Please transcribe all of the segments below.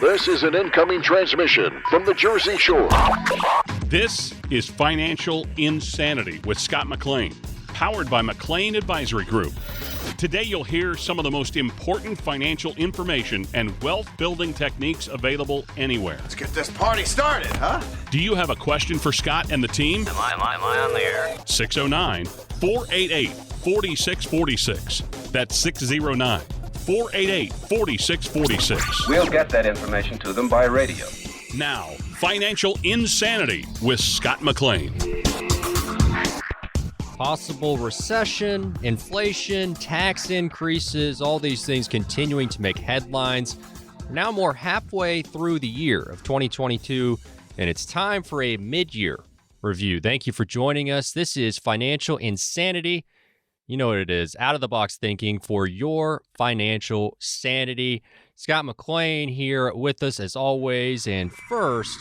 This is an incoming transmission from the Jersey Shore. This is Financial Insanity with Scott McLean, powered by McLean Advisory Group. Today you'll hear some of the most important financial information and wealth-building techniques available anywhere. Let's get this party started, huh? Do you have a question for Scott and the team? Am I on the air? 609-488-4646. That's 609-488-4646. We'll get that information to them by radio. Now, Financial Insanity with Scott McLean. Possible recession, inflation, tax increases, all these things continuing to make headlines. We're now more halfway through the year of 2022, and it's time for a mid-year review. Thank you for joining us. This is Financial Insanity. You know what it is, out-of-the-box thinking for your financial sanity. Scott McLean here with us as always. And first,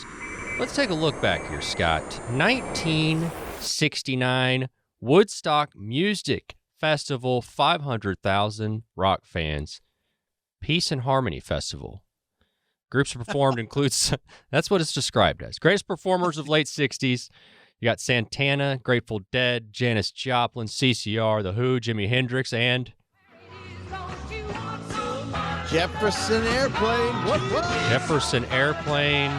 let's take a look back here, Scott. 1969, Woodstock Music Festival, 500,000 rock fans. Peace and Harmony Festival. Groups performed includes, that's what it's described as. Greatest performers of late 60s. You got Santana, Grateful Dead, Janis Joplin, CCR, The Who, Jimi Hendrix, and Jefferson Airplane. What? Jefferson Airplane.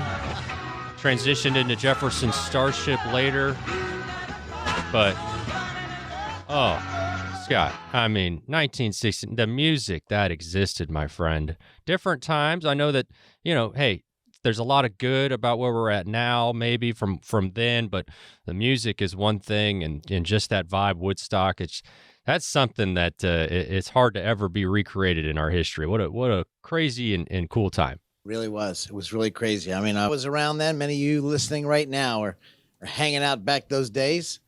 Transitioned into Jefferson Starship later. But, Scott, I mean, 1960, the music that existed, my friend. Different times. I know that, hey, there's a lot of good about where we're at now, maybe from then, but the music is one thing, and just that vibe, Woodstock, that's something that it's hard to ever be recreated in our history. What a crazy and cool time. Really was. It was really crazy. I mean, I was around then. Many of you listening right now are hanging out back those days,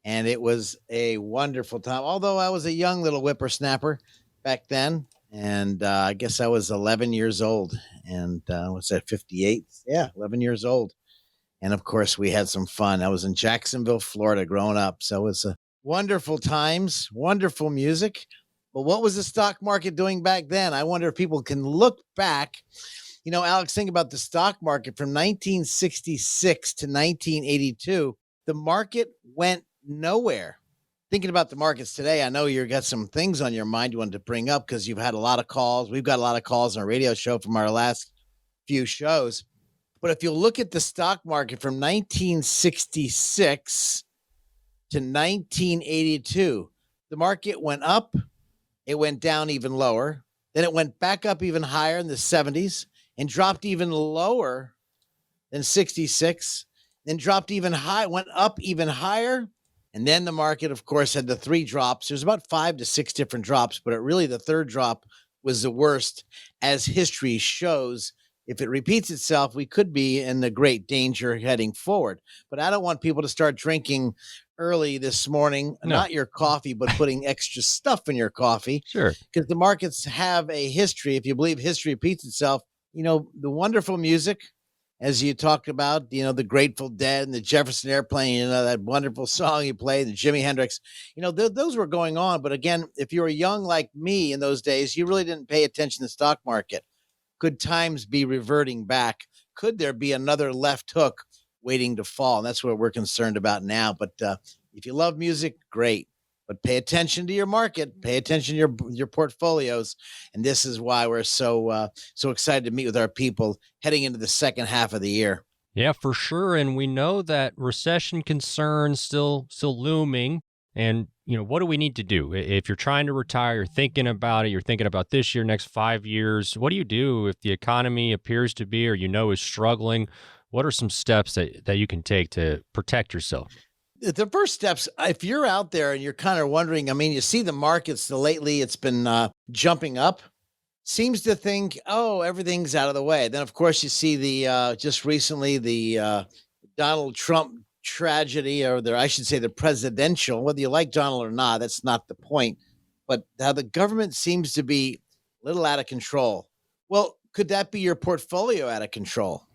and it was a wonderful time. Although I was a young little whippersnapper back then, and I guess I was 11 years old. And what's that, 58? Yeah, 11 years old. And, of course, we had some fun. I was in Jacksonville, Florida growing up. So it was wonderful times, wonderful music. But what was the stock market doing back then? I wonder if people can look back. Alex, think about the stock market from 1966 to 1982. The market went nowhere. Thinking about the markets today, I know you've got some things on your mind you wanted to bring up because you've had a lot of calls. We've got a lot of calls on our radio show from our last few shows. But if you look at the stock market from 1966 to 1982, the market went up, it went down even lower, then it went back up even higher in the 70s and dropped even lower than 66, then dropped even high, went up even higher. And then the market, of course, had the three drops. There's about 5 to 6 different drops, but the third drop was the worst. As history shows, if it repeats itself, we could be in the great danger heading forward. But I don't want people to start drinking early this morning, not your coffee, but putting extra stuff in your coffee. Sure. Because the markets have a history. If you believe history repeats itself, the wonderful music, as you talked about, the Grateful Dead and the Jefferson Airplane, that wonderful song you played, the Jimi Hendrix, those were going on. But again, if you were young like me in those days, you really didn't pay attention to the stock market. Could times be reverting back? Could there be another left hook waiting to fall? And that's what we're concerned about now. But if you love music, great. But pay attention to your market, pay attention to your portfolios. And this is why we're so excited to meet with our people heading into the second half of the year. Yeah, for sure. And we know that recession concerns still looming. And, what do we need to do? If you're trying to retire, you're thinking about it, you're thinking about this year, next 5 years, what do you do if the economy appears to be or is struggling? What are some steps that you can take to protect yourself? The first steps, if you're out there and you're kind of wondering, you see the markets lately, it's been jumping up, seems to think, everything's out of the way. Then, of course, you see just recently, the Donald Trump tragedy, or I should say the presidential, whether you like Donald or not, that's not the point, but how the government seems to be a little out of control. Well, could that be your portfolio out of control?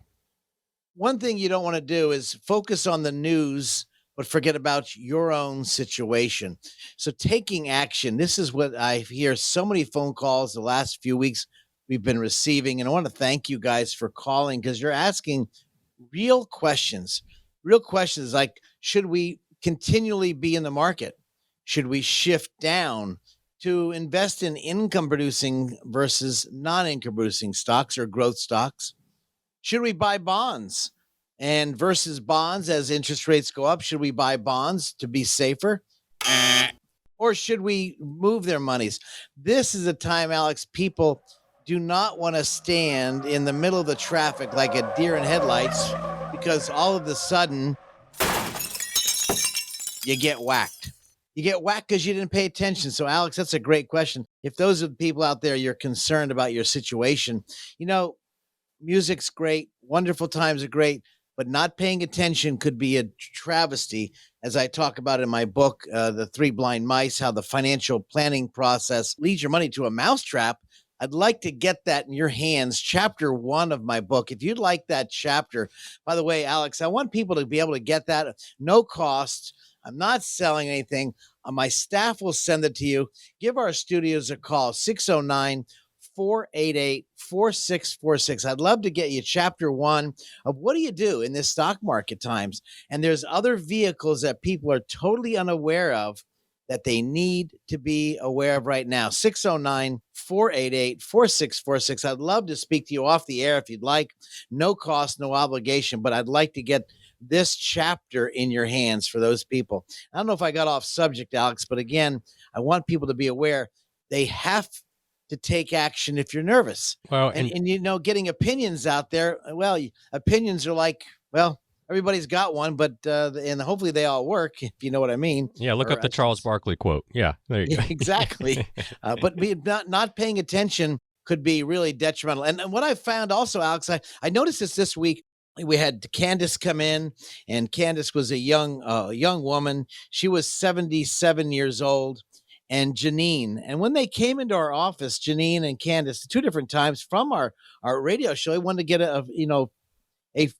One thing you don't want to do is focus on the news but forget about your own situation. So taking action, this is what I hear so many phone calls the last few weeks we've been receiving. And I want to thank you guys for calling because you're asking real questions like, should we continually be in the market? Should we shift down to invest in income producing versus non-income producing stocks or growth stocks? Should we buy bonds and versus bonds as interest rates go up? Should we buy bonds to be safer? Or should we move their monies? This is a time, Alex, people do not want to stand in the middle of the traffic like a deer in headlights because all of a sudden you get whacked. You get whacked because you didn't pay attention. So, Alex, that's a great question. If those are the people out there, you're concerned about your situation, music's great. Wonderful times are great. But not paying attention could be a travesty, as I talk about in my book, The Three Blind Mice, how the financial planning process leads your money to a mousetrap. I'd like to get that in your hands. Chapter 1 of my book. If you'd like that chapter, by the way, Alex, I want people to be able to get that. No cost. I'm not selling anything. My staff will send it to you. Give our studios a call, 609-488-4646. I'd love to get you chapter 1 of what do you do in this stock market times. And there's other vehicles that people are totally unaware of that they need to be aware of right now. 609-488-4646. I'd love to speak to you off the air if you'd like. No cost, no obligation, but I'd like to get this chapter in your hands for those people. I don't know if I got off subject, Alex, but again, I want people to be aware they have to take action if you're nervous. Well, and getting opinions out there, opinions are like, everybody's got one, but and hopefully they all work, if you know what I mean. Yeah, look up the Charles Barkley quote. Yeah, there you go. Exactly. But not paying attention could be really detrimental. And what I found also, Alex, I noticed this week. We had Candace come in, and Candace was a young woman. She was 77 years old. And Janine. And when they came into our office, Janine and Candace, 2 different times from our radio show, they wanted to get a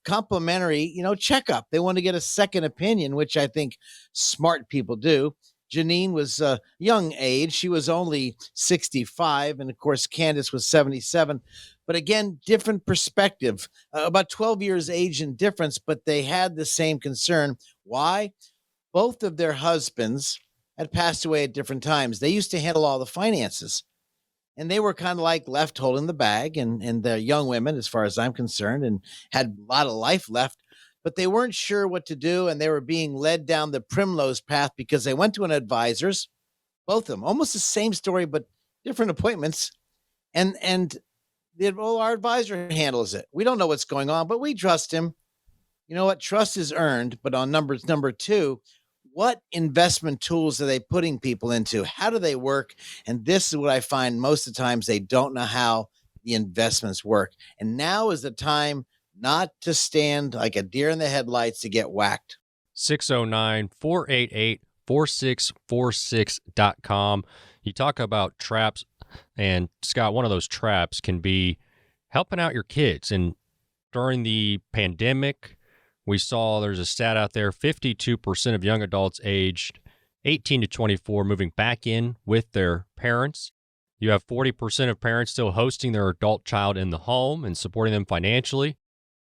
complimentary, checkup. They wanted to get a second opinion, which I think smart people do. Janine was a young age. She was only 65. And of course, Candace was 77. But again, different perspective, about 12 years age and difference, but they had the same concern. Why? Both of their husbands had passed away at different times. They used to handle all the finances. And they were kind of like left holding the bag, and they're young women, as far as I'm concerned, and had a lot of life left. But they weren't sure what to do, and they were being led down the primrose path because they went to an advisor's, both of them, almost the same story, but different appointments. And our advisor handles it. We don't know what's going on, but we trust him. You know what? Trust is earned. But on number 2, what investment tools are they putting people into? How do they work? And this is what I find most of the times they don't know how the investments work. And now is the time not to stand like a deer in the headlights to get whacked. 609-488-4646.com. You talk about traps, and Scott, one of those traps can be helping out your kids. And during the pandemic, we saw there's a stat out there, 52% of young adults aged 18 to 24 moving back in with their parents. You have 40% of parents still hosting their adult child in the home and supporting them financially.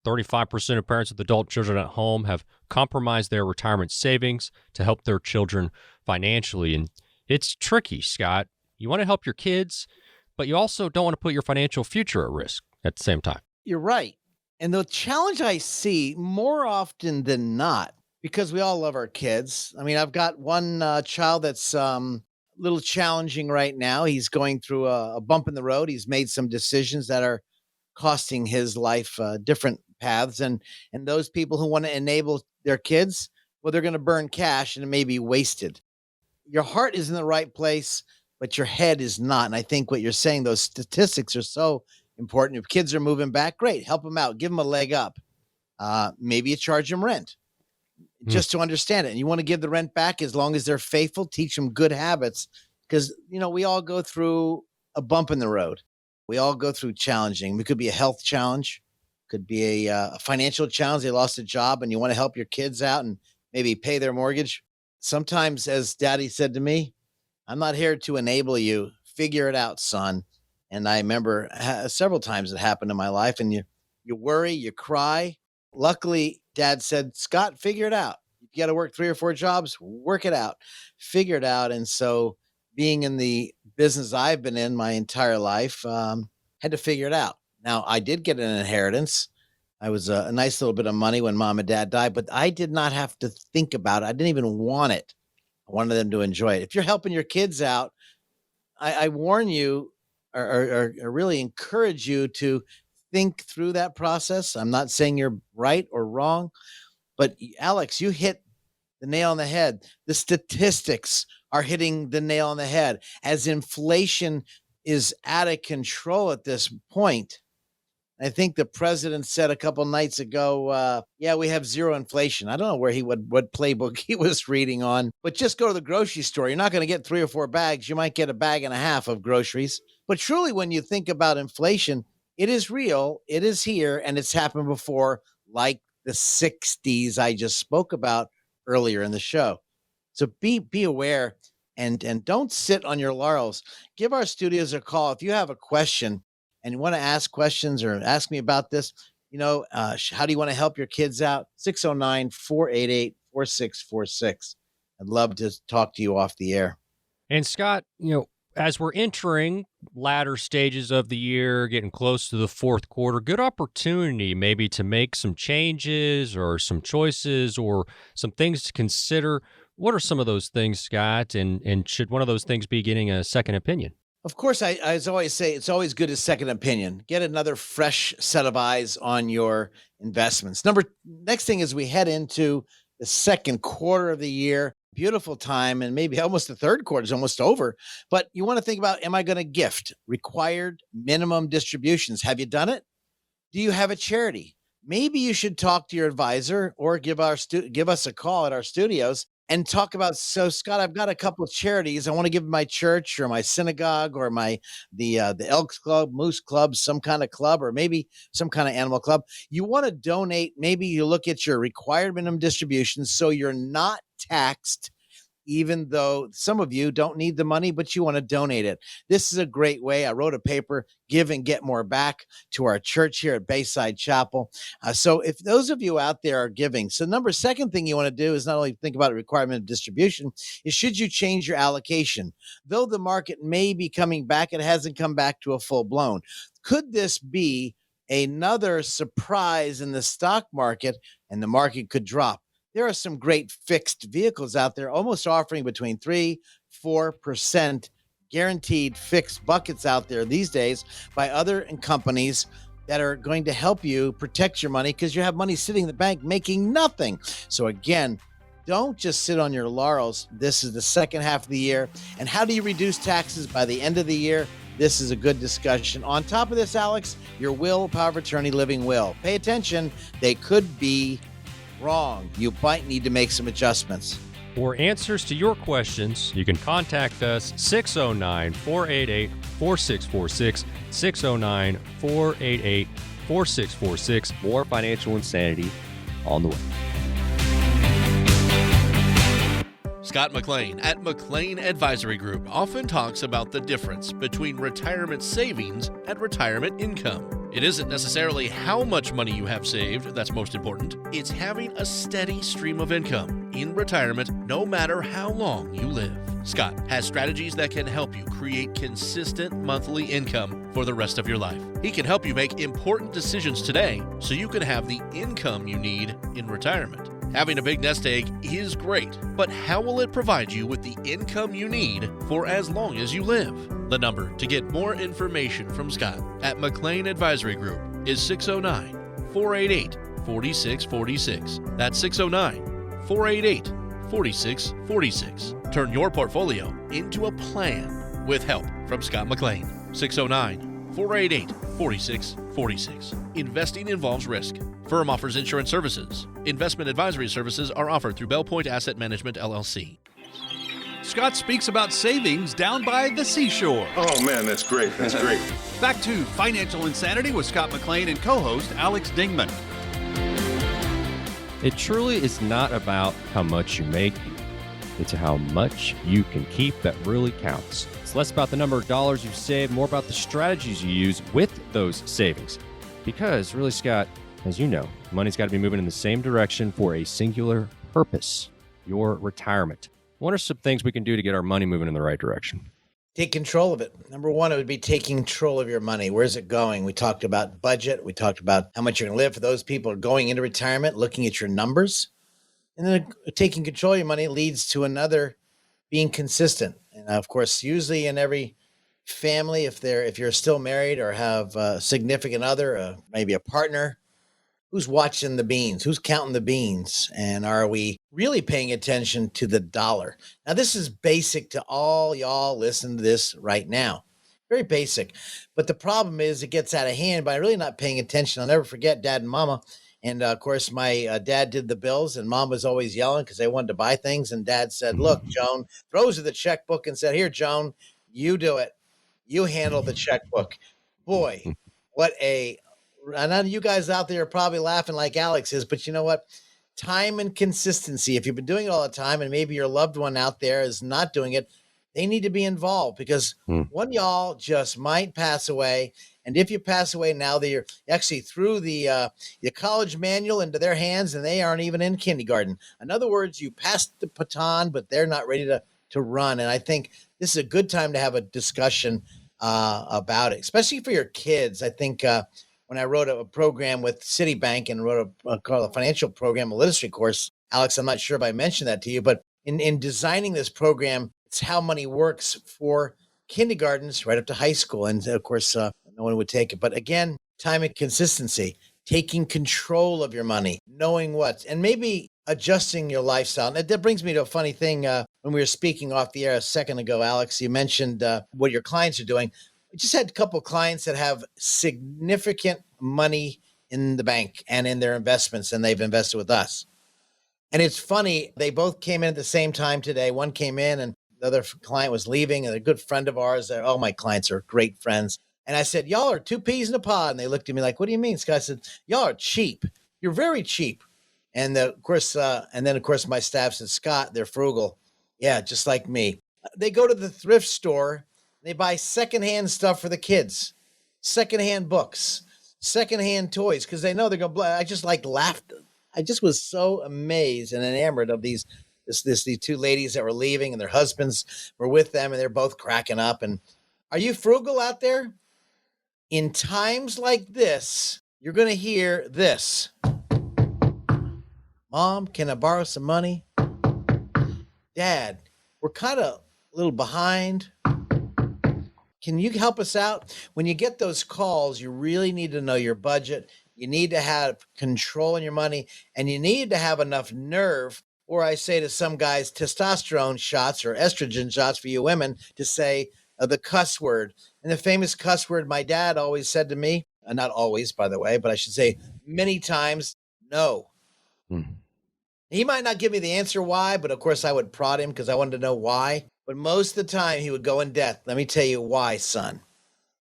35% of parents with adult children at home have compromised their retirement savings to help their children financially. And it's tricky, Scott. You want to help your kids, but you also don't want to put your financial future at risk at the same time. You're right. And the challenge I see more often than not, because we all love our kids. I mean, I've got one child that's a little challenging right now. He's going through a bump in the road. He's made some decisions that are costing his life different paths. And those people who want to enable their kids, well, they're going to burn cash and it may be wasted. Your heart is in the right place, but your head is not. And I think what you're saying, those statistics are so important. If kids are moving back, great. Help them out. Give them a leg up. Maybe you charge them rent just to understand it. And you want to give the rent back as long as they're faithful, teach them good habits. Because, we all go through a bump in the road. We all go through challenging. It could be a health challenge. Could be a financial challenge. They lost a job and you want to help your kids out and maybe pay their mortgage. Sometimes, as Daddy said to me, I'm not here to enable you. Figure it out, son. And I remember several times it happened in my life, and you worry, you cry. Luckily, Dad said, Scott, figure it out. You got to work 3 or 4 jobs, work it out, figure it out. And so being in the business I've been in my entire life, had to figure it out. Now, I did get an inheritance. I was a nice little bit of money when Mom and Dad died, but I did not have to think about it. I didn't even want it. I wanted them to enjoy it. If you're helping your kids out, I warn you or really encourage you to think through that process. I'm not saying you're right or wrong, but Alex, you hit the nail on the head. The statistics are hitting the nail on the head. As inflation is out of control at this point, I think the president said a couple nights ago, we have zero inflation. I don't know what playbook he was reading on, but just go to the grocery store. You're not going to get 3 or 4 bags. You might get a bag and a half of groceries. But truly, when you think about inflation, it is real. It is here, and it's happened before, like the 60s I just spoke about earlier in the show. So be aware and don't sit on your laurels. Give our studios a call if you have a question and you want to ask questions or ask me about this. How do you want to help your kids out? 609-488-4646. I'd love to talk to you off the air. And Scott, as we're entering latter stages of the year, getting close to the fourth quarter, good opportunity maybe to make some changes or some choices or some things to consider. What are some of those things, Scott? And should one of those things be getting a second opinion? Of course, I always say it's always good a second opinion. Get another fresh set of eyes on your investments. Next thing is we head into the second quarter of the year. Beautiful time, and maybe almost the third quarter is almost over. But you want to think about, am I going to gift? Required minimum distributions. Have you done it? Do you have a charity? Maybe you should talk to your advisor or give us a call at our studios and talk about, so Scott, I've got a couple of charities. I want to give my church or my synagogue or the Elks Club, Moose Club, some kind of club, or maybe some kind of animal club. You want to donate. Maybe you look at your required minimum distributions so you're not taxed, even though some of you don't need the money, but you want to donate it. This is a great way. I wrote a paper, Give and Get More Back, to our church here at Bayside Chapel. So if those of you out there are giving, second thing you want to do is not only think about a requirement of distribution, is should you change your allocation? Though the market may be coming back, it hasn't come back to a full blown. Could this be another surprise in the stock market and the market could drop? There are some great fixed vehicles out there, almost offering between 3-4% guaranteed fixed buckets out there these days by other companies that are going to help you protect your money because you have money sitting in the bank making nothing. So again, don't just sit on your laurels. This is the second half of the year. And how do you reduce taxes by the end of the year? This is a good discussion. On top of this, Alex, your will, power of attorney, living will. Pay attention. They could be wrong. You might need to make some adjustments. For answers to your questions, you can contact us 609-488-4646, 609-488-4646. More financial insanity on the way. Scott McLean at McLean Advisory Group often talks about the difference between retirement savings and retirement income. It isn't necessarily how much money you have saved that's most important. It's having a steady stream of income in retirement no matter how long you live. Scott has strategies that can help you create consistent monthly income for the rest of your life. He can help you make important decisions today so you can have the income you need in retirement. Having a big nest egg is great, but how will it provide you with the income you need for as long as you live? The number to get more information from Scott at McLean Advisory Group is 609-488-4646. That's 609-488-4646. Turn your portfolio into a plan with help from Scott McLean. 609-488-4646. Investing involves risk. Firm offers insurance services. Investment advisory services are offered through Bell Point Asset Management, LLC. Scott speaks about savings down by the seashore. Oh, man, that's great. That's great. Back to Financial Insanity with Scott McLean and co-host Alex Dingman. It truly is not about how much you make. It's how much you can keep that really counts. It's less about the number of dollars you save, more about the strategies you use with those savings. Because really, Scott, as you know, money's got to be moving in the same direction for a singular purpose, your retirement. What are some things we can do to get our money moving in the right direction? Take control of it. Number one, it would be taking control of your money. Where's it going? We talked about budget. We talked about how much you're going to live. For those people who are going into retirement, looking at your numbers. And then taking control of your money leads to another, being consistent. And of course, usually in every family, if you're still married or have a significant other, maybe a partner, who's watching the beans? Who's counting the beans? And are we really paying attention to the dollar? Now, this is basic to all y'all listening to this right now. Very basic. But the problem is it gets out of hand by really not paying attention. I'll never forget Dad and Mama. And of course, my dad did the bills, and Mom was always yelling because they wanted to buy things. And Dad said, "Look, Joan," throws her the checkbook and said, "Here, Joan, you do it. You handle the checkbook." Boy, I know you guys out there are probably laughing like Alex is, but you know what? Time and consistency. If you've been doing it all the time and maybe your loved one out there is not doing it, they need to be involved because one of y'all just might pass away. And if you pass away now, they're actually threw the college manual into their hands and they aren't even in kindergarten. In other words, you passed the baton, but they're not ready to run. And I think this is a good time to have a discussion about it, especially for your kids. I think when I wrote a program with Citibank and wrote called a financial program, a literacy course, Alex, I'm not sure if I mentioned that to you, but in designing this program, it's how money works for kindergartens right up to high school. And of course, no one would take it. But again, time and consistency, taking control of your money, knowing what, and maybe adjusting your lifestyle. And that brings me to a funny thing. When we were speaking off the air a second ago, Alex, you mentioned what your clients are doing. We just had a couple of clients that have significant money in the bank and in their investments, and they've invested with us. And it's funny, they both came in at the same time today. One came in and the other client was leaving, and a good friend of ours. All my clients are great friends. And I said, "Y'all are two peas in a pod." And they looked at me like, "What do you mean, Scott?" I said, "Y'all are cheap. You're very cheap." And of course, my staff said, "Scott, they're frugal." Yeah, just like me. They go to the thrift store. They buy secondhand stuff for the kids, secondhand books, secondhand toys, because they know they're going to I just laughed. I just was so amazed and enamored of these two ladies that were leaving and their husbands were with them and they're both cracking up. And are you frugal out there? In times like this, you're going to hear this. "Mom, can I borrow some money? Dad, we're kind of a little behind. Can you help us out?" When you get those calls, you really need to know your budget. You need to have control in your money, and you need to have enough nerve, or I say to some guys, testosterone shots or estrogen shots for you women, to say the cuss word. And the famous cuss word my dad always said to me, not always, by the way, but I should say many times, "No." He might not give me the answer why, but of course I would prod him because I wanted to know why. But most of the time he would go in depth. "Let me tell you why, son."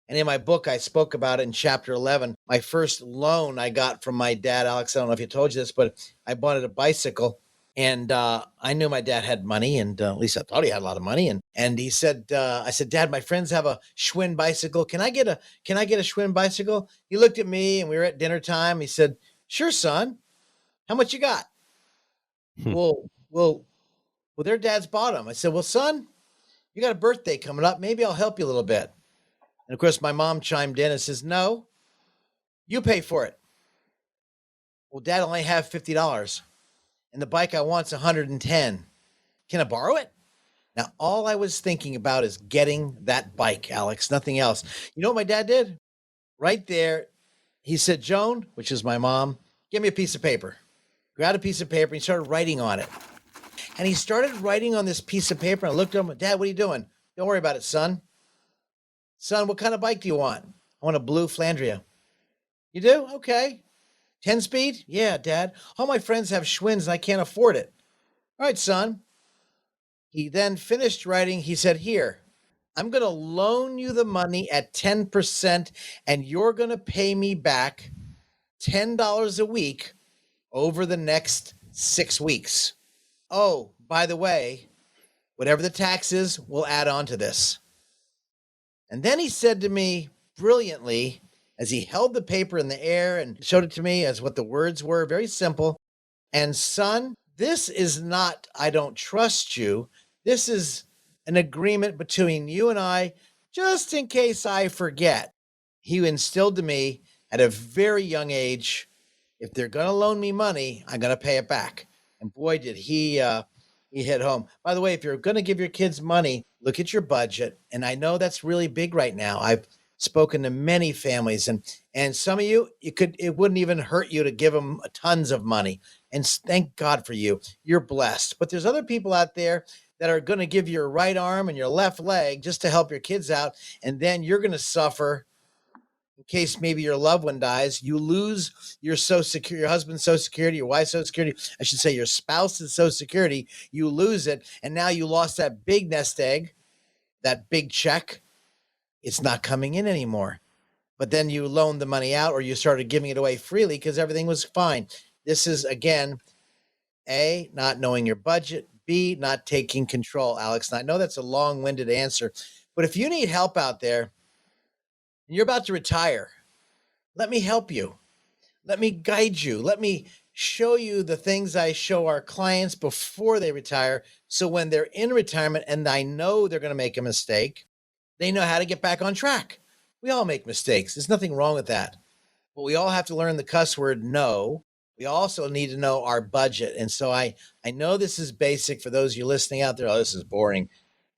And in my book, I spoke about it in chapter 11. My first loan I got from my dad, Alex, I don't know if he told you this, but I bought a bicycle. And I knew my dad had money, and at least I thought he had a lot of money. And he said, I said, "Dad, my friends have a Schwinn bicycle. Can I get a Schwinn bicycle?" He looked at me, and we were at dinner time. He said, "Sure, son. How much you got?" Well, their dad's bought them. I said, "Well, son, you got a birthday coming up. Maybe I'll help you a little bit." And of course, my mom chimed in and says, "No, you pay for it." "Well, Dad, I only have $50. And the bike I want's 110. Can I borrow it?" Now, all I was thinking about is getting that bike, Alex, nothing else. You know what my dad did? Right there, he said, "Joan," which is my mom, "give me a piece of paper." Grabbed a piece of paper and he started writing on it. And he started writing on this piece of paper. And I looked at him, "Dad, what are you doing?" "Don't worry about it, son." "Son, what kind of bike do you want?" "I want a blue Flandria." "You do? Okay. 10-speed? "Yeah, Dad. All my friends have Schwinns and I can't afford it." "All right, son." He then finished writing. He said, "Here, I'm going to loan you the money at 10%, and you're going to pay me back $10 a week over the next 6 weeks. Oh, by the way, whatever the tax is, we'll add on to this." And then he said to me brilliantly, as he held the paper in the air and showed it to me as what the words were, very simple. And son, this is not, I don't trust you. This is an agreement between you and I, just in case I forget. He instilled to me at a very young age, if they're going to loan me money, I'm going to pay it back. And boy, did he hit home. By the way, if you're going to give your kids money, look at your budget. And I know that's really big right now. I've spoken to many families, and some of you, it wouldn't even hurt you to give them tons of money. And thank God for you. You're blessed. But there's other people out there that are going to give you your right arm and your left leg just to help your kids out. And then you're going to suffer in case maybe your loved one dies. You lose your Social Security, your husband's Social Security, your wife's Social Security. I should say your spouse's Social Security. You lose it. And now you lost that big nest egg, that big check. It's not coming in anymore. But then you loaned the money out or you started giving it away freely because everything was fine. This is, again, A, not knowing your budget, B, not taking control, Alex. And I know that's a long-winded answer, but if you need help out there and you're about to retire, let me help you. Let me guide you. Let me show you the things I show our clients before they retire. So when they're in retirement and I know they're going to make a mistake, they know how to get back on track. We all make mistakes. There's nothing wrong with that. But we all have to learn the cuss word no. We also need to know our budget. And so I know this is basic for those of you listening out there. Oh, this is boring.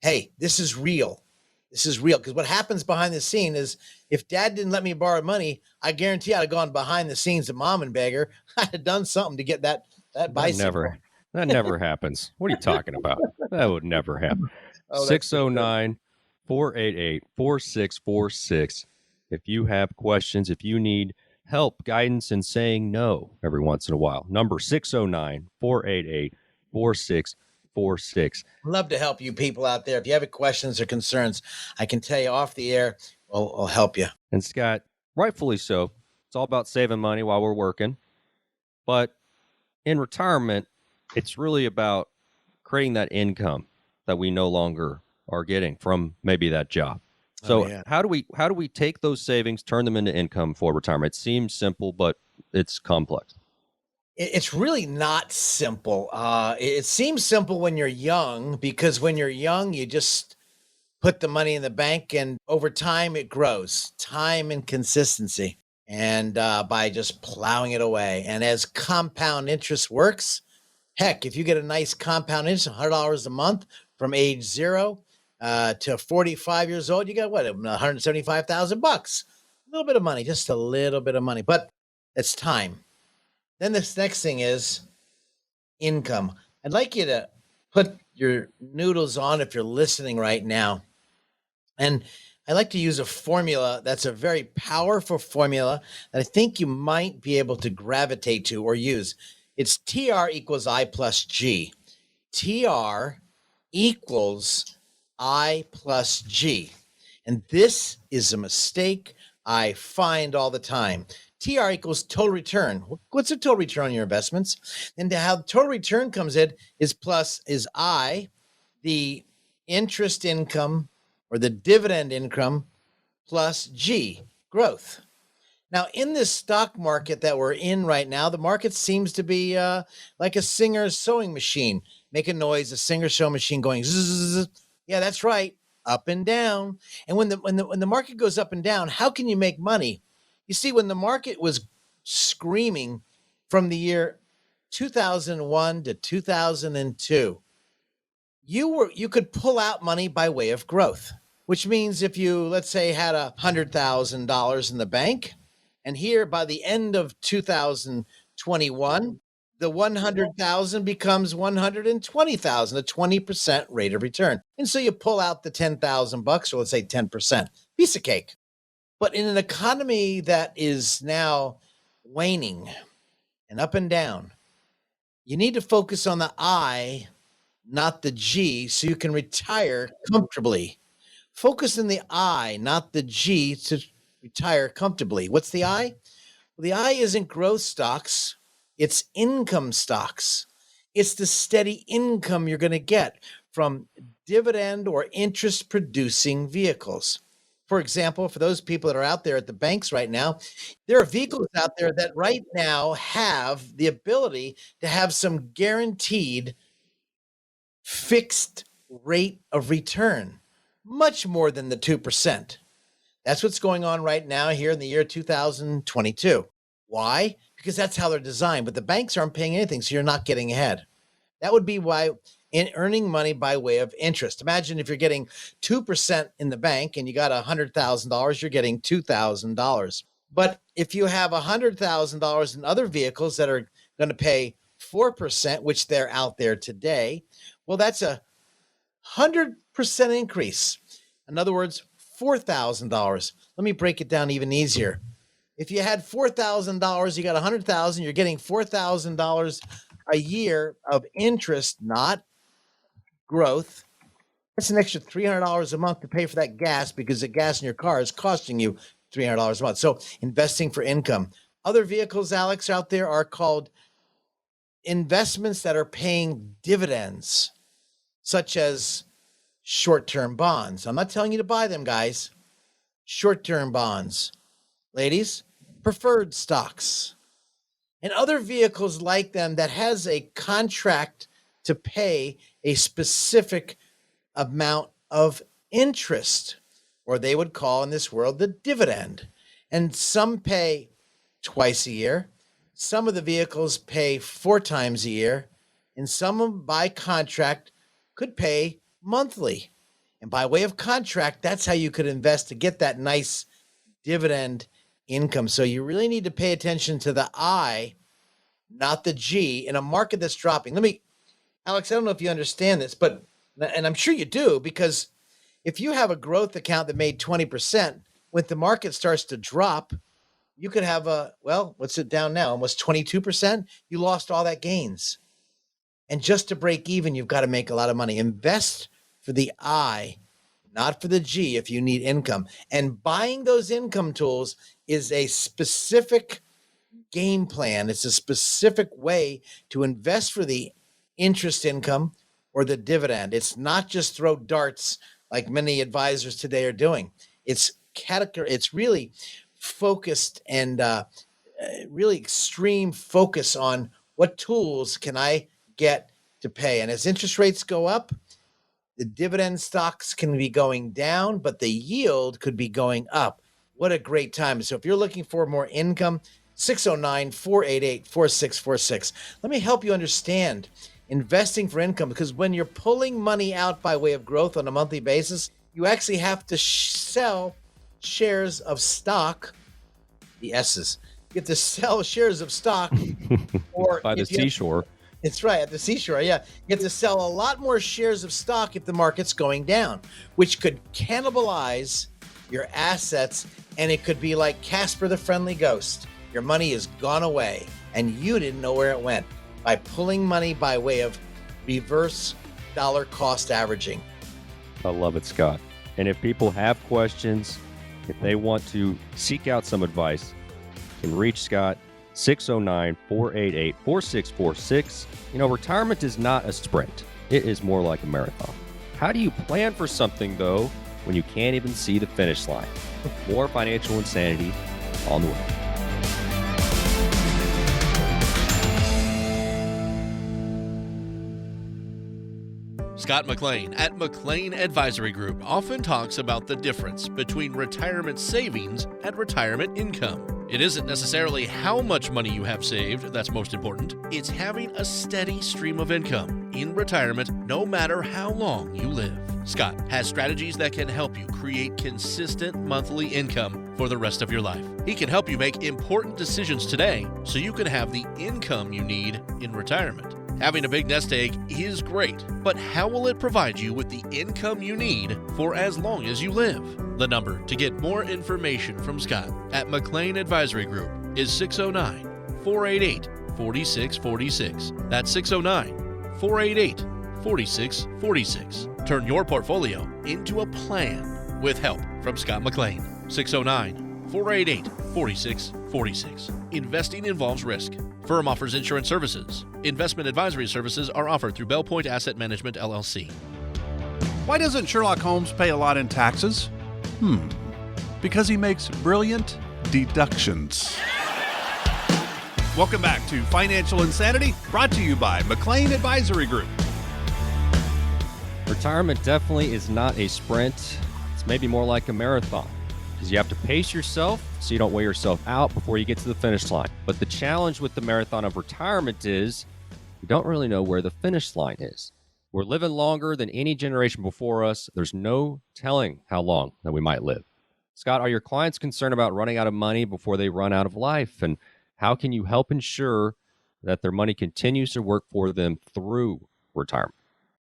Hey, this is real. This is real. Because what happens behind the scene is if dad didn't let me borrow money, I guarantee I'd have gone behind the scenes to mom and beg her. I'd have done something to get that bicycle. That never happens. What are you talking about? That would never happen. 609-488-4646. If you have questions, if you need help, guidance, and saying no every once in a while, number 609-488-4646. Love to help you people out there. If you have any questions or concerns, I can tell you off the air, I'll help you. And Scott, rightfully so. It's all about saving money while we're working. But in retirement, it's really about creating that income that we no longer are getting from maybe that job. So how do we take those savings, turn them into income for retirement? It seems simple, but it's complex. It's really not simple. It seems simple when you're young, because when you're young, you just put the money in the bank and over time it grows, time and consistency, and by just plowing it away. And as compound interest works, heck, if you get a nice compound interest, $100 a month from age 0 to 45 years old, you got what, $175,000? A little bit of money, just a little bit of money, but it's time. Then this next thing is income. I'd like you to put your noodles on if you're listening right now. And I like to use a formula that's a very powerful formula that I think you might be able to gravitate to or use. It's TR equals I plus G. TR equals I plus G. And this is a mistake I find all the time. TR equals total return. What's the total return on your investments? And how the total return comes in is I, the interest income or the dividend income, plus G, growth. Now, in this stock market that we're in right now, the market seems to be like a Singer's sewing machine. Make a noise, a Singer's sewing machine going zzz. Yeah, that's right, up and down. And when the market goes up and down, how can you make money? You see, when the market was screaming from the year 2001 to 2002, you could pull out money by way of growth, which means if you, let's say, had $100,000 in the bank, and here by the end of 2021, the 100,000 becomes 120,000, a 20% rate of return. And so you pull out the 10,000 bucks, or let's say 10%, piece of cake. But in an economy that is now waning and up and down, you need to focus on the I, not the G, so you can retire comfortably. Focus on the I, not the G, to retire comfortably. What's the I? Well, the I isn't growth stocks. It's income stocks. It's the steady income you're going to get from dividend or interest producing vehicles. For example, for those people that are out there at the banks right now, there are vehicles out there that right now have the ability to have some guaranteed fixed rate of return, much more than the 2%. That's what's going on right now here in the year 2022. Why? Because that's how they're designed. But the banks aren't paying anything, so you're not getting ahead. That would be why in earning money by way of interest. Imagine if you're getting 2% in the bank and you got $100,000, you're getting $2,000. But if you have $100,000 in other vehicles that are going to pay 4%, which they're out there today, well, that's a 100% increase. In other words, $4,000. Let me break it down even easier. If you had $4,000, you got $100,000, you're getting $4,000 a year of interest, not growth. That's an extra $300 a month to pay for that gas, because the gas in your car is costing you $300 a month. So investing for income. Other vehicles, Alex, out there are called investments that are paying dividends, such as short-term bonds. I'm not telling you to buy them, guys. Short-term bonds. Ladies, preferred stocks. And other vehicles like them that has a contract to pay a specific amount of interest, or they would call in this world the dividend. And some pay twice a year. Some of the vehicles pay 4 times a year. And some of them by contract could pay monthly. And by way of contract, that's how you could invest to get that nice dividend income. So you really need to pay attention to the I, not the G, in a market that's dropping. Alex, I don't know if you understand this, and I'm sure you do, because if you have a growth account that made 20%, when the market starts to drop, you could have what's it down now? Almost 22%. You lost all that gains. And just to break even, you've got to make a lot of money. Invest for the I, not for the G, if you need income. And buying those income tools is a specific game plan. It's a specific way to invest for the interest income or the dividend. It's not just throw darts like many advisors today are doing. It's really focused and really extreme focus on what tools can I get to pay. And as interest rates go up, the dividend stocks can be going down, but the yield could be going up. What a great time. So if you're looking for more income, 609-488-4646. Let me help you understand investing for income, because when you're pulling money out by way of growth on a monthly basis, you actually have to sell shares of stock, the S's. You have to sell shares of stock or by the seashore. It's right, at the seashore, yeah. You have to sell a lot more shares of stock if the market's going down, which could cannibalize your assets, and it could be like Casper the Friendly Ghost. Your money is gone away, and you didn't know where it went by pulling money by way of reverse dollar cost averaging. I love it, Scott. And if people have questions, if they want to seek out some advice, you can reach Scott, 609-488-4646. Retirement is not a sprint. It is more like a marathon. How do you plan for something, though, when you can't even see the finish line? More financial insanity on the way. Scott McLean at McLean Advisory Group often talks about the difference between retirement savings and retirement income. It isn't necessarily how much money you have saved that's most important. It's having a steady stream of income in retirement no matter how long you live. Scott has strategies that can help you create consistent monthly income for the rest of your life. He can help you make important decisions today so you can have the income you need in retirement. Having a big nest egg is great, but how will it provide you with the income you need for as long as you live? The number to get more information from Scott at McLean Advisory Group is 609-488-4646. That's 609-488-4646. Turn your portfolio into a plan with help from Scott McLean. 609-488-4646. Investing involves risk. Firm offers insurance services. Investment advisory services are offered through Bell Point Asset Management, LLC. Why doesn't Sherlock Holmes pay a lot in taxes? because he makes brilliant deductions. Welcome back to Financial Insanity, brought to you by McLean Advisory Group. Retirement definitely is not a sprint. It's maybe more like a marathon, because you have to pace yourself so you don't wear yourself out before you get to the finish line. But the challenge with the marathon of retirement is we don't really know where the finish line is. We're living longer than any generation before us. There's no telling how long that we might live. Scott, are your clients concerned about running out of money before they run out of life? And how can you help ensure that their money continues to work for them through retirement?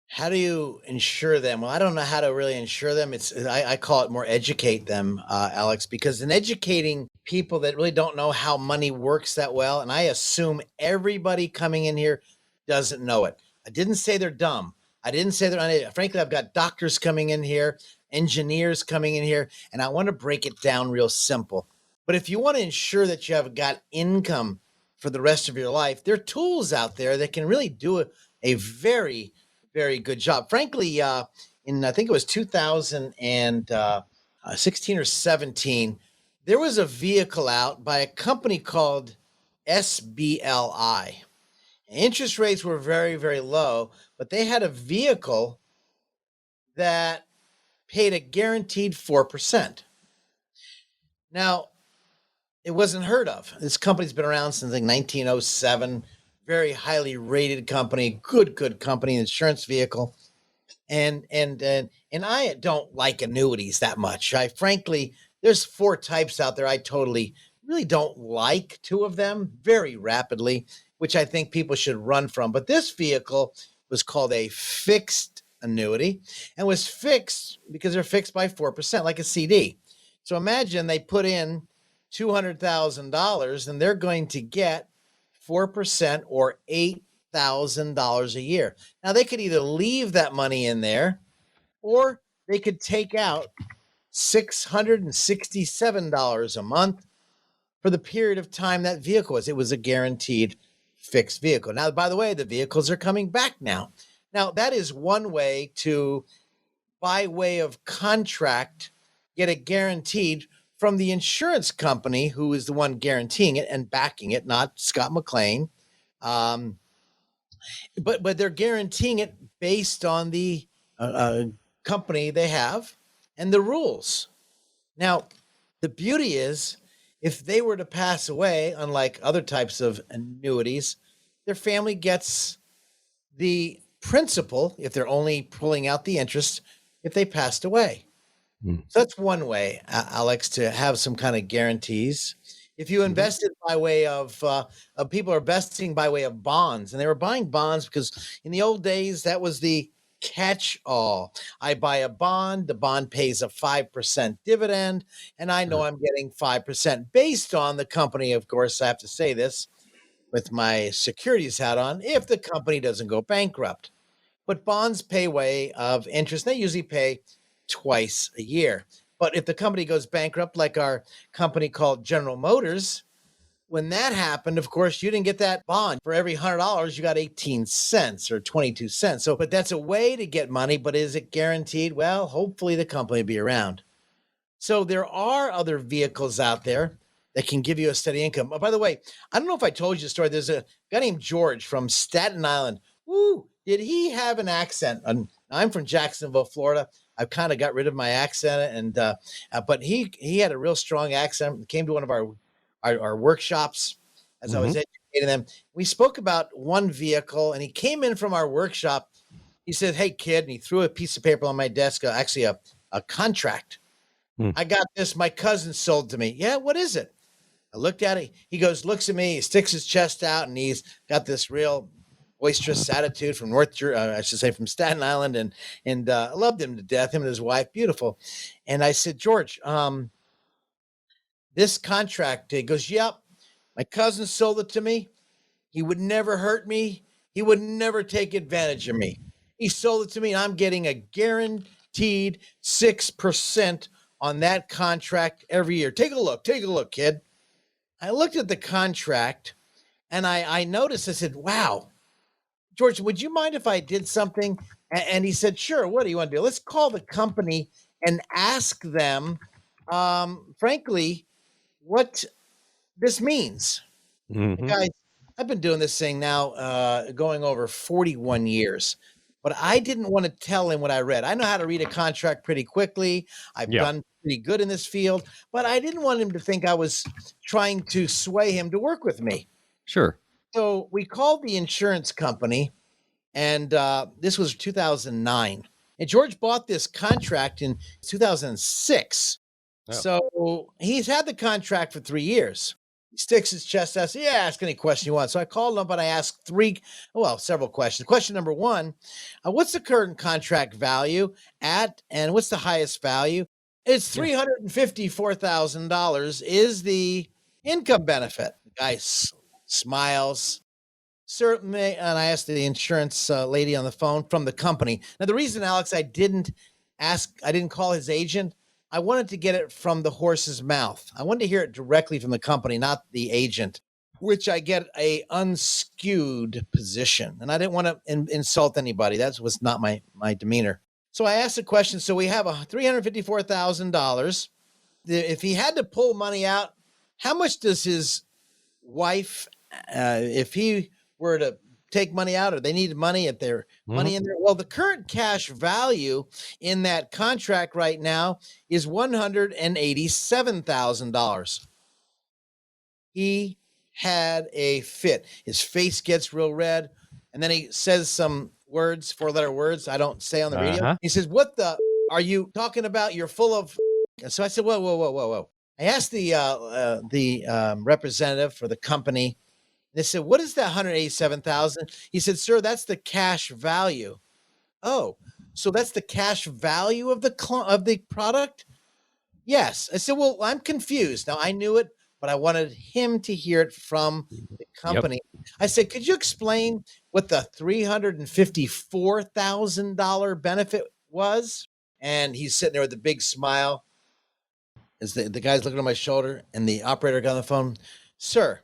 How do you insure them? Well, I don't know how to really insure them. I call it more educate them, Alex, because in educating people that really don't know how money works that well, and I assume everybody coming in here doesn't know it. I didn't say they're dumb. I didn't say they're frankly, I've got doctors coming in here, engineers coming in here, and I want to break it down real simple. But if you want to ensure that you have got income for the rest of your life, there are tools out there that can really do a very, very good job. Frankly, in I think it was 2016 or 17, there was a vehicle out by a company called SBLI. Interest rates were very, very low, but they had a vehicle that paid a guaranteed 4%. Now, it wasn't heard of. This company's been around since like 1907. Very highly rated company, good company, insurance vehicle. And I don't like annuities that much. I frankly, there's 4 types out there. I totally really don't like 2 of them very rapidly, which I think people should run from. But this vehicle was called a fixed annuity and was fixed because they're fixed by 4%, like a CD. So imagine they put in $200,000 and they're going to get 4% or $8,000 a year. Now they could either leave that money in there or they could take out $667 a month for the period of time that vehicle was. It was a guaranteed fixed vehicle. Now, by the way, the vehicles are coming back now. Now, that is one way to, by way of contract, get it guaranteed from the insurance company who is the one guaranteeing it and backing it, not Scott McLean. But they're guaranteeing it based on the company they have and the rules. Now, the beauty is if they were to pass away, unlike other types of annuities, their family gets the principal if they're only pulling out the interest if they passed away. So that's one way, Alex, to have some kind of guarantees. If you invested by way of people are investing by way of bonds, and they were buying bonds because in the old days, that was the catch-all. I buy a bond, the bond pays a 5% dividend, and I know I'm getting 5% based on the company. Of course, I have to say this with my securities hat on, if the company doesn't go bankrupt. But bonds pay way of interest. They usually pay twice a year. But if the company goes bankrupt, like our company called General Motors, when that happened, of course, you didn't get that bond. For every $100, you got 18 cents or 22 cents. So, but that's a way to get money, but is it guaranteed? Well, hopefully the company will be around. So there are other vehicles out there that can give you a steady income. Oh, by the way, I don't know if I told you the story. There's a guy named George from Staten Island. Woo, did he have an accent? I'm from Jacksonville, Florida. I've kind of got rid of my accent, and but he had a real strong accent. He came to one of our workshops as I was educating them. We spoke about one vehicle, and he came in from our workshop. He said, "Hey, kid," and he threw a piece of paper on my desk, actually a contract. I got this. My cousin sold to me. Yeah, what is it? I looked at it. He goes, looks at me. He sticks his chest out, and he's got this real boisterous attitude from from Staten Island, and I loved him to death, him and his wife, beautiful. And I said, George, this contract, he goes, yep, my cousin sold it to me. He would never hurt me. He would never take advantage of me. He sold it to me, and I'm getting a guaranteed 6% on that contract every year. Take a look, kid. I looked at the contract, and I noticed, I said, wow, George, would you mind if I did something? And he said, sure. What do you want to do? Let's call the company and ask them frankly, what this means. Mm-hmm. Guys, I've been doing this thing now, going over 41 years, but I didn't want to tell him what I read. I know how to read a contract pretty quickly. I've Yeah. done pretty good in this field, but I didn't want him to think I was trying to sway him to work with me. Sure. So we called the insurance company, and this was 2009. And George bought this contract in 2006. Oh. So he's had the contract for 3 years. He sticks his chest out, says, yeah, ask any question you want. So I called him up and I asked several questions. Question number one, what's the current contract value at, and what's the highest value? It's $354,000 is the income benefit. The guy smiles. Certainly, and I asked the insurance lady on the phone from the company. Now, the reason, Alex, I didn't call his agent, I wanted to get it from the horse's mouth. I wanted to hear it directly from the company, not the agent, which I get a unskewed position. And I didn't want to insult anybody. That was not my demeanor. So I asked the question. So we have $354,000. If he had to pull money out, how much does his wife, if he were to take money out, or they needed money at their money in there? Well, the current cash value in that contract right now is $187,000. He had a fit. His face gets real red, and then he says some words, 4-letter words I don't say on the radio. He says, "What the are you talking about? You're full of." And so I said, "Whoa." I asked the representative for the company. They said, "What is that 187,000?" He said, "Sir, that's the cash value." Oh, so that's the cash value of the product? Yes. I said, "Well, I'm confused." Now I knew it, but I wanted him to hear it from the company. Yep. I said, "Could you explain what the $354,000 benefit was?" And he's sitting there with a big smile. As the guy's looking on my shoulder, and the operator got on the phone. "Sir,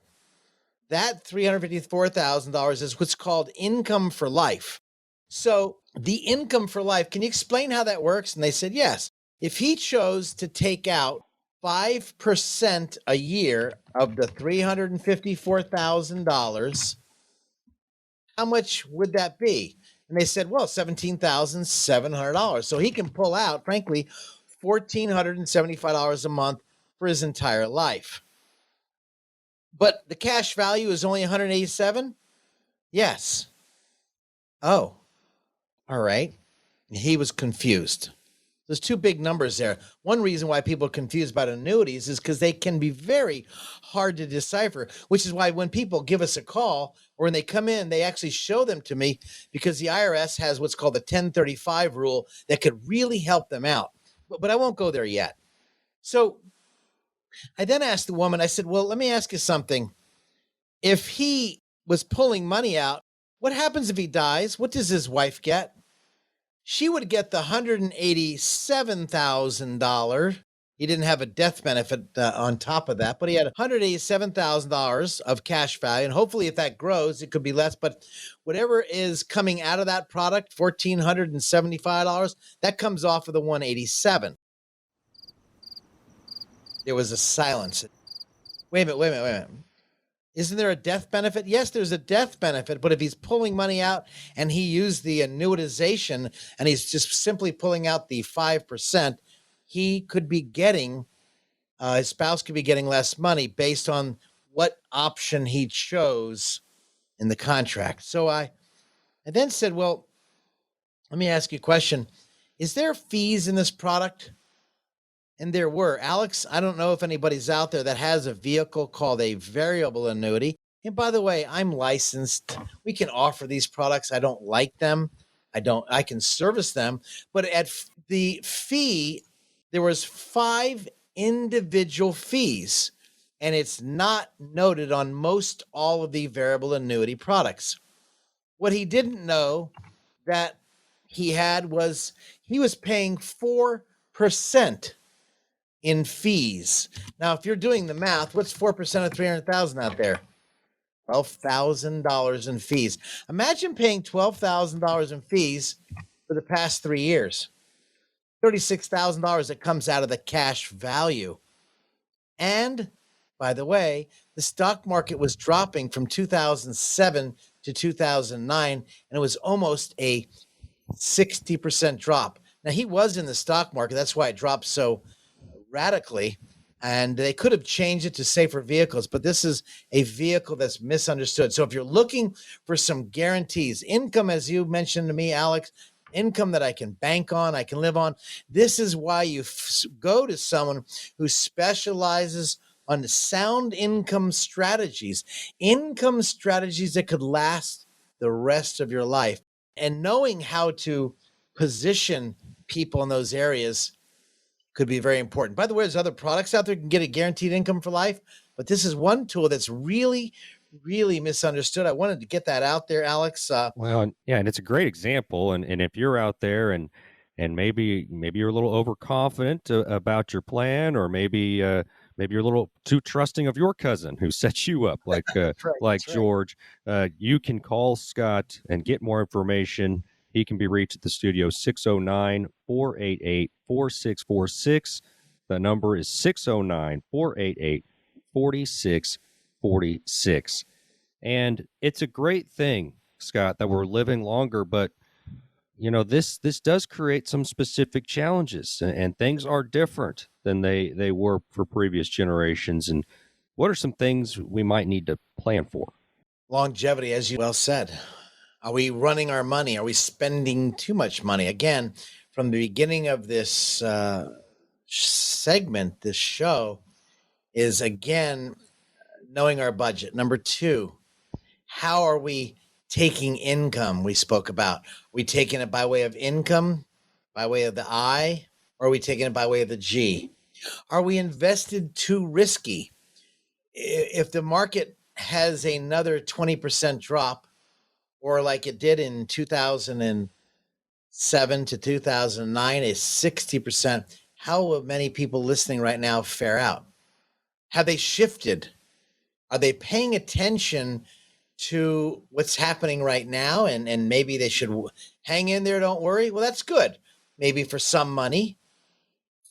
that $354,000 is what's called income for life." So the income for life, can you explain how that works? And they said, yes. If he chose to take out 5% a year of the $354,000, how much would that be? And they said, well, $17,700. So he can pull out, frankly, $1,475 a month for his entire life. But the cash value is only 187? Yes. Oh, all right. He was confused. There's two big numbers there. One reason why people are confused about annuities is because they can be very hard to decipher, which is why when people give us a call or when they come in, they actually show them to me, because the IRS has what's called the 1035 rule that could really help them out. But I won't go there yet. So I then asked the woman, I said, well, let me ask you something. If he was pulling money out, what happens if he dies? What does his wife get? She would get the $187,000. He didn't have a death benefit on top of that, but he had $187,000 of cash value. And hopefully if that grows, it could be less. But whatever is coming out of that product, $1,475, that comes off of the 187. There was a silence. Wait a minute. Isn't there a death benefit? Yes, there's a death benefit, but if he's pulling money out and he used the annuitization and he's just simply pulling out the 5%, he could be getting, his spouse could be getting less money based on what option he chose in the contract. So I then said, well, let me ask you a question. Is there fees in this product? And there were. Alex, I don't know if anybody's out there that has a vehicle called a variable annuity. And by the way, I'm licensed. We can offer these products. I don't like them. I can service them. But at the fee, there was 5 individual fees. And it's not noted on most all of the variable annuity products. What he didn't know that he had was he was paying 4% in fees. Now, if you're doing the math, what's 4% of 300,000 out there? $12,000 in fees. Imagine paying $12,000 in fees for the past 3 years. $36,000 that comes out of the cash value. And by the way, the stock market was dropping from 2007 to 2009, and it was almost a 60% drop. Now, he was in the stock market. That's why it dropped so radically. And they could have changed it to safer vehicles, but this is a vehicle that's misunderstood. So if you're looking for some guarantees, income, as you mentioned to me, Alex, income that I can bank on, I can live on, this is why you go to someone who specializes on sound income strategies that could last the rest of your life. And knowing how to position people in those areas could be very important. By the way, there's other products out there that can get a guaranteed income for life, but this is one tool that's really, really misunderstood. I wanted to get that out there, Alex. Well, yeah, and it's a great example. And if you're out there and maybe you're a little overconfident about your plan, or maybe you're a little too trusting of your cousin who set you up, like Right. George, you can call Scott and get more information. He can be reached at the studio, 609-488-4646. The number is 609-488-4646. And it's a great thing, Scott, that we're living longer, but this does create some specific challenges, and things are different than they were for previous generations. And what are some things we might need to plan for? Longevity, as you well said. Are we running our money? Are we spending too much money? Again, from the beginning of this segment, this show, is again knowing our budget. Number two, how are we taking income? We spoke about. Are we taking it by way of income, by way of the I, or are we taking it by way of the G? Are we invested too risky? If the market has another 20% drop, or like it did in 2007 to 2009, a 60%, how will many people listening right now fare out? Have they shifted? Are they paying attention to what's happening right now? And maybe they should hang in there, don't worry. Well, that's good. Maybe for some money.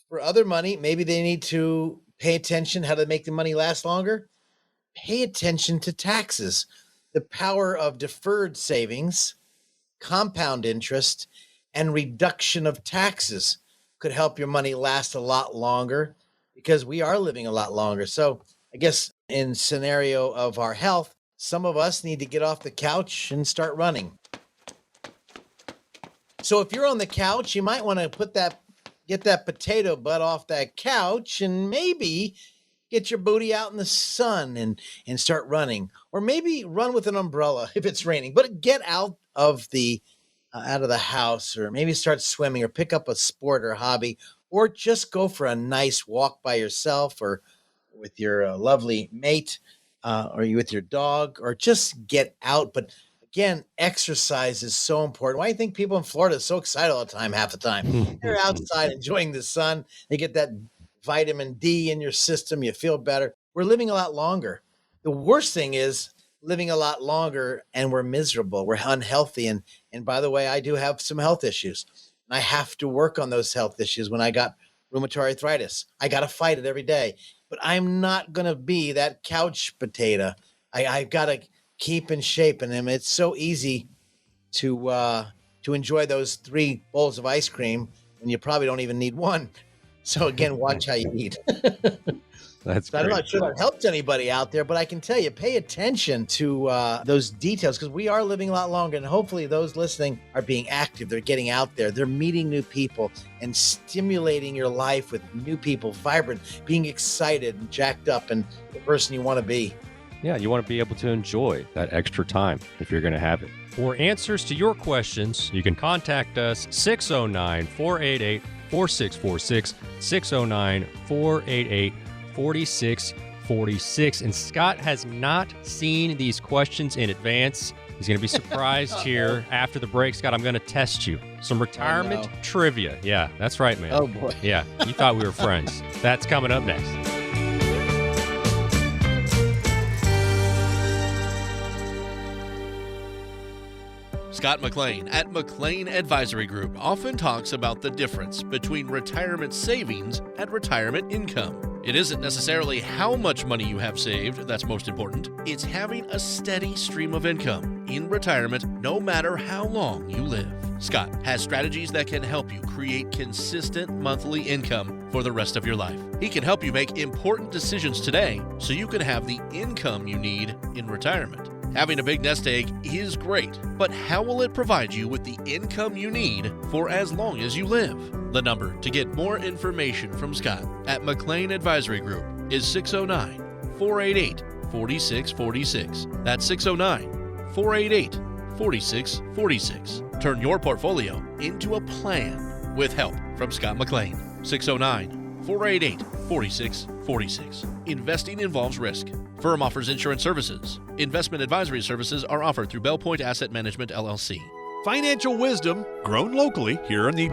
For other money, maybe they need to pay attention how to make the money last longer. Pay attention to taxes. The power of deferred savings, compound interest, and reduction of taxes could help your money last a lot longer, because we are living a lot longer. So I guess in scenario of our health, some of us need to get off the couch and start running. So if you're on the couch, you might want to get that potato butt off that couch and maybe get your booty out in the sun and start running, or maybe run with an umbrella if it's raining, but get out of the house, or maybe start swimming, or pick up a sport or hobby, or just go for a nice walk by yourself or with your lovely mate, or you with your dog, or just get out. But again, exercise is so important. Why do you think people in Florida are so excited all the time, half the time? They're outside enjoying the sun. They get that vitamin D in your system. You feel better. We're living a lot longer. The worst thing is living a lot longer and we're miserable. We're unhealthy. And by the way, I do have some health issues. And I have to work on those health issues. When I got rheumatoid arthritis, I got to fight it every day. But I'm not going to be that couch potato. I've got to keep in shape. And it's so easy to enjoy those 3 bowls of ice cream when you probably don't even need one. So again, watch how you eat. That's So I'm not sure that helps anybody out there, but I can tell you, pay attention to those details, because we are living a lot longer. And hopefully those listening are being active. They're getting out there. They're meeting new people and stimulating your life with new people, vibrant, being excited and jacked up and the person you want to be. Yeah, you want to be able to enjoy that extra time if you're going to have it. For answers to your questions, you can contact us 609-488-4646, 609-488-4646. And Scott has not seen these questions in advance. He's going to be surprised here after the break. Scott, I'm going to test you. Some retirement trivia. Yeah, that's right, man. Oh, boy. Yeah, you thought we were friends. That's coming up next. Scott McLean at McLean Advisory Group often talks about the difference between retirement savings and retirement income. It isn't necessarily how much money you have saved that's most important. It's having a steady stream of income in retirement no matter how long you live. Scott has strategies that can help you create consistent monthly income for the rest of your life. He can help you make important decisions today so you can have the income you need in retirement. Having a big nest egg is great, but how will it provide you with the income you need for as long as you live? The number to get more information from Scott at McLean Advisory Group is 609-488-4646. That's 609-488-4646. Turn your portfolio into a plan with help from Scott McLean. 609-488-4646. Investing involves risk. Firm offers insurance services. Investment advisory services are offered through Bell Point Asset Management, LLC. Financial wisdom grown locally here on the